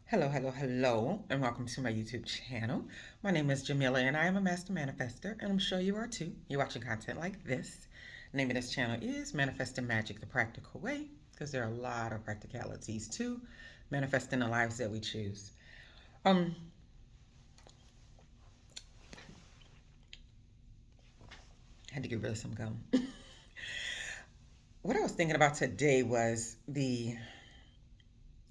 Hello, and welcome to my YouTube channel. My name is Jameelah, and I am a master manifester, and I'm sure you are too. You're watching content like this. The name of this channel is Manifesting Magic the Practical Way, because there are a lot of practicalities to manifesting the lives that we choose. Um, had to get rid of some gum. What I was thinking about today was the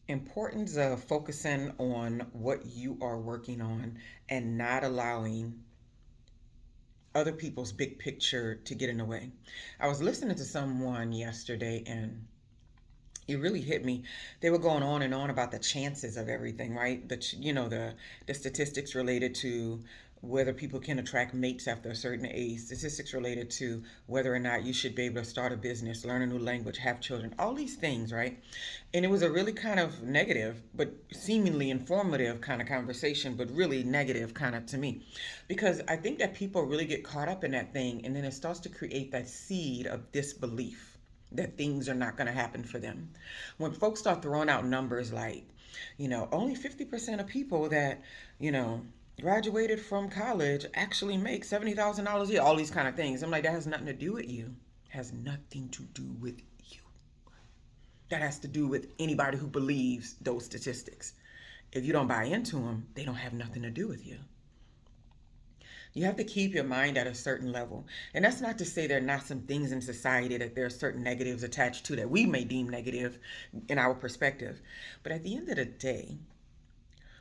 importance of focusing on what you are working on and not allowing other people's big picture to get in the way. I was listening to someone yesterday and it really hit me. They were going on and on about the chances of everything, right? The statistics related to whether people can attract mates after a certain age, statistics related to whether or not you should be able to start a business, learn a new language, have children, all these things, right? And it was a really kind of negative, but seemingly informative kind of conversation, but really negative kind of to me. Because I think that people really get caught up in that thing, and then it starts to create that seed of disbelief that things are not going to happen for them. When folks start throwing out numbers like, only 50% of people that, you know, graduated from college actually make $70,000 a year, all these kind of things. I'm like, that has nothing to do with you. Has nothing to do with you. That has to do with anybody who believes those statistics. If you don't buy into them, they don't have nothing to do with you. You have to keep your mind at a certain level. And that's not to say there are not some things in society that there are certain negatives attached to that we may deem negative in our perspective. But at the end of the day,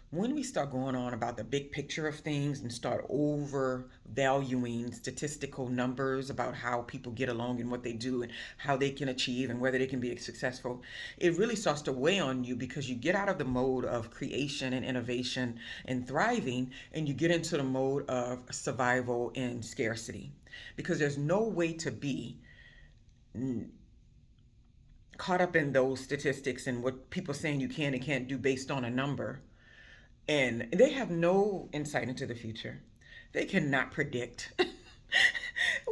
when we start going on about the big picture of things and start overvaluing statistical numbers about how people get along and what they do and how they can achieve and whether they can be successful, it really starts to weigh on you because you get out of the mode of creation and innovation and thriving and you get into the mode of survival and scarcity because there's no way to be caught up in those statistics and what people saying you can and can't do based on a number, and they have no insight into the future. They cannot predict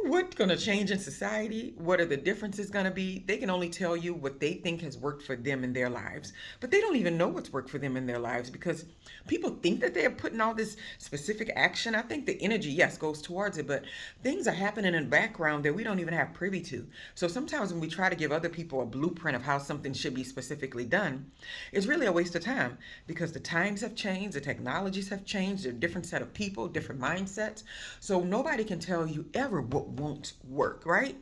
what's going to change in society, what are the differences going to be. They can only tell you what they think has worked for them in their lives, but they don't even know what's worked for them in their lives because people think that they're putting all this specific action. I think the energy, yes, goes towards it, but things are happening in the background that we don't even have privy to. So sometimes when we try to give other people a blueprint of how something should be specifically done, it's really a waste of time because the times have changed, the technologies have changed, there are a different set of people, different mindsets. So nobody can tell you ever what won't work, right?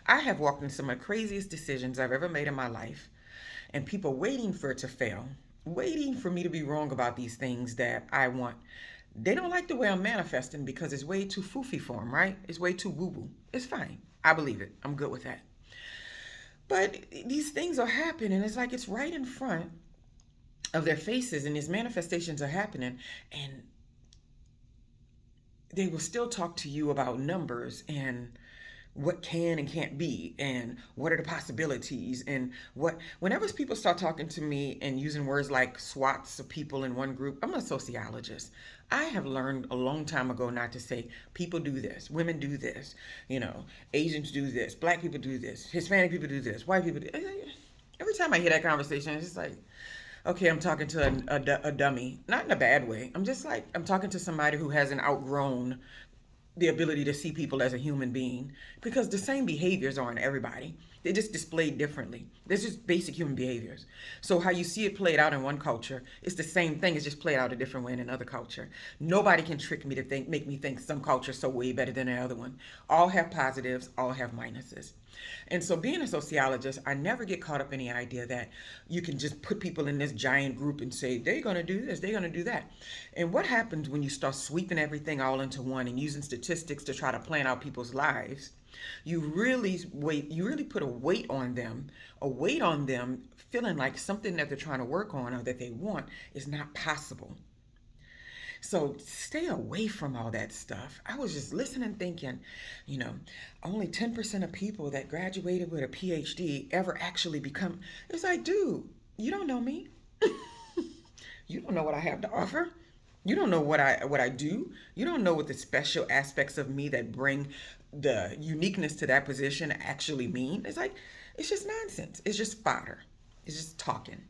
I have walked in some of the craziest decisions I've ever made in my life, and people waiting for it to fail, waiting for me to be wrong about these things that I want. They don't like the way I'm manifesting because it's way too foofy for them, right? It's way too woo woo. It's fine. I believe it. I'm good with that. But these things are happening. It's like it's right in front of their faces, and these manifestations are happening, and they will still talk to you about numbers and what can and can't be and what are the possibilities and what whenever people start talking to me and using words like SWATs of people in one group. I'm a sociologist. I have learned a long time ago not to say people do this, women do this, Asians do this, black people do this, Hispanic people do this, white people do. Every time I hear that conversation, it's just like, okay, I'm talking to a dummy, not in a bad way. I'm just like, I'm talking to somebody who hasn't outgrown the ability to see people as a human being because the same behaviors are in everybody. They're just displayed differently. They're just basic human behaviors. So how you see it played out in one culture, it's the same thing. It's just played out a different way in another culture. Nobody can trick me to make me think some culture's so way better than the other one. All have positives, all have minuses. And so being a sociologist, I never get caught up in the idea that you can just put people in this giant group and say, they're going to do this, they're going to do that. And what happens when you start sweeping everything all into one and using statistics to try to plan out people's lives? You really put a weight on them feeling like something that they're trying to work on or that they want is not possible. So stay away from all that stuff. I was just listening thinking, only 10% of people that graduated with a PhD ever actually become. It's like, dude, you don't know me. You don't know what I have to offer. You don't know what I do. You don't know what the special aspects of me that bring the uniqueness to that position actually mean. It's like, it's just nonsense. It's just fodder. It's just talking.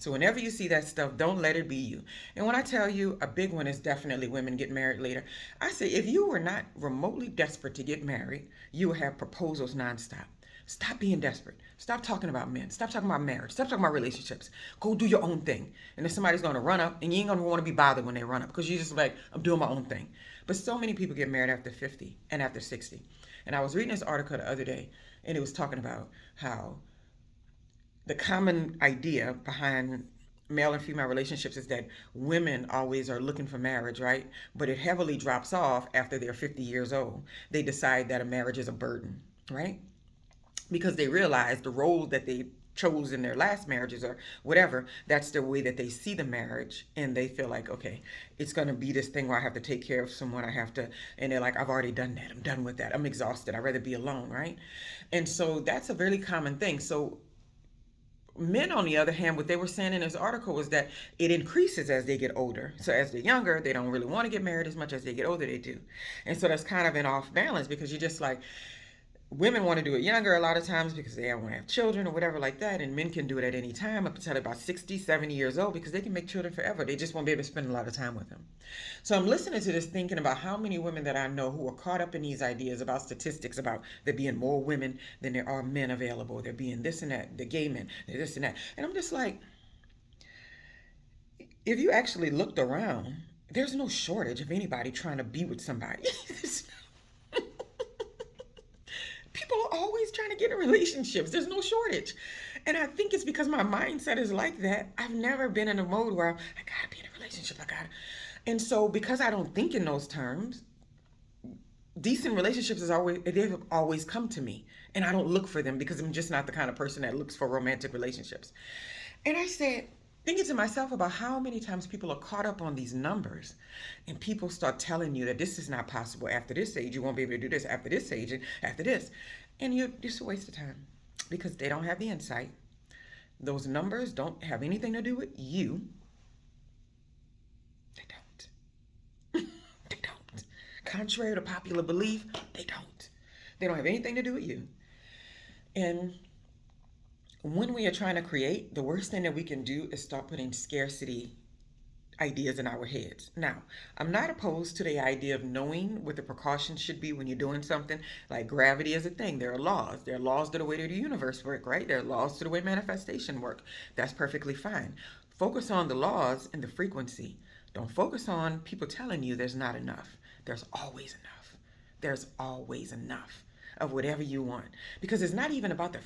So whenever you see that stuff, don't let it be you. And when I tell you, a big one is definitely women get married later. I say if you were not remotely desperate to get married, you would have proposals nonstop. Stop being desperate. Stop talking about men. Stop talking about marriage. Stop talking about relationships. Go do your own thing. And if somebody's going to run up, and you ain't going to want to be bothered when they run up because you're just like, I'm doing my own thing. But so many people get married after 50 and after 60. And I was reading this article the other day, and it was talking about how the common idea behind male and female relationships is that women always are looking for marriage, right? But it heavily drops off after they're 50 years old. They decide that a marriage is a burden, right? Because they realize the role that they chose in their last marriages or whatever, that's the way that they see the marriage, and they feel like, okay, it's going to be this thing where I have to take care of someone, I have to, and they're like, I've already done that, I'm done with that, I'm exhausted, I'd rather be alone, right? And so that's a really common thing. So men, on the other hand, what they were saying in this article was that it increases as they get older. So as they're younger, they don't really want to get married as much. As they get older, they do. And so that's kind of an off balance, because you're just like, women want to do it younger a lot of times because they want to have children or whatever like that, and men can do it at any time up until about 60, 70 years old, because they can make children forever. They just won't be able to spend a lot of time with them. So I'm listening to this thinking about how many women that I know who are caught up in these ideas about statistics about there being more women than there are men available, there being this and that, the gay men, this and that. And I'm just like, if you actually looked around, there's no shortage of anybody trying to be with somebody. People are always trying to get in relationships. There's no shortage. And I think it's because my mindset is like that. I've never been in a mode where I gotta be in a relationship. And so because I don't think in those terms, decent relationships they've always come to me. And I don't look for them because I'm just not the kind of person that looks for romantic relationships. And I said, thinking to myself about how many times people are caught up on these numbers, and people start telling you that this is not possible after this age, you won't be able to do this after this age, and after this. And you're just a waste of time because they don't have the insight. Those numbers don't have anything to do with you. They don't. They don't. Contrary to popular belief, they don't. They don't have anything to do with you. And when we are trying to create, the worst thing that we can do is start putting scarcity ideas in our heads. Now, I'm not opposed to the idea of knowing what the precautions should be when you're doing something. Like gravity is a thing. There are laws. There are laws to the way the universe work, right? There are laws to the way manifestation work. That's perfectly fine. Focus on the laws and the frequency. Don't focus on people telling you there's not enough. There's always enough. There's always enough of whatever you want. Because it's not even about the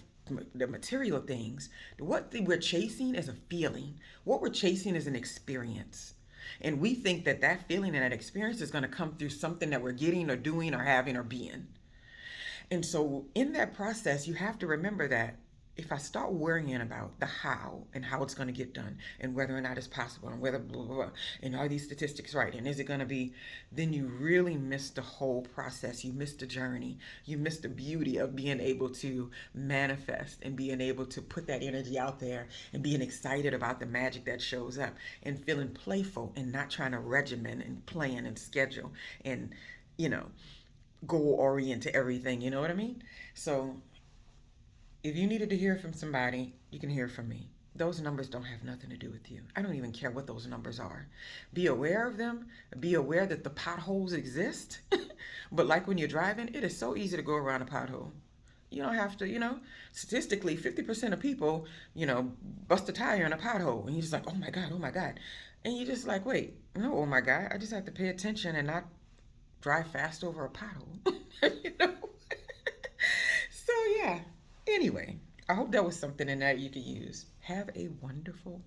material things. What we're chasing is a feeling. What we're chasing is an experience. And we think that that feeling and that experience is going to come through something that we're getting or doing or having or being. And so in that process, you have to remember that if I start worrying about the how and how it's going to get done and whether or not it's possible and whether blah, blah, blah, and are these statistics right and is it going to be, then you really miss the whole process. You miss the journey. You miss the beauty of being able to manifest and being able to put that energy out there and being excited about the magic that shows up and feeling playful and not trying to regimen and plan and schedule and, goal orient to everything. You know what I mean? So if you needed to hear from somebody, you can hear from me. Those numbers don't have nothing to do with you. I don't even care what those numbers are. Be aware of them. Be aware that the potholes exist. But like when you're driving, it is so easy to go around a pothole. You don't have to, statistically, 50% of people, bust a tire in a pothole. And you're just like, oh my God, oh my God. And you're just like, wait, no, oh my God. I just have to pay attention and not drive fast over a pothole. So yeah. Anyway, I hope that was something in that you could use. Have a wonderful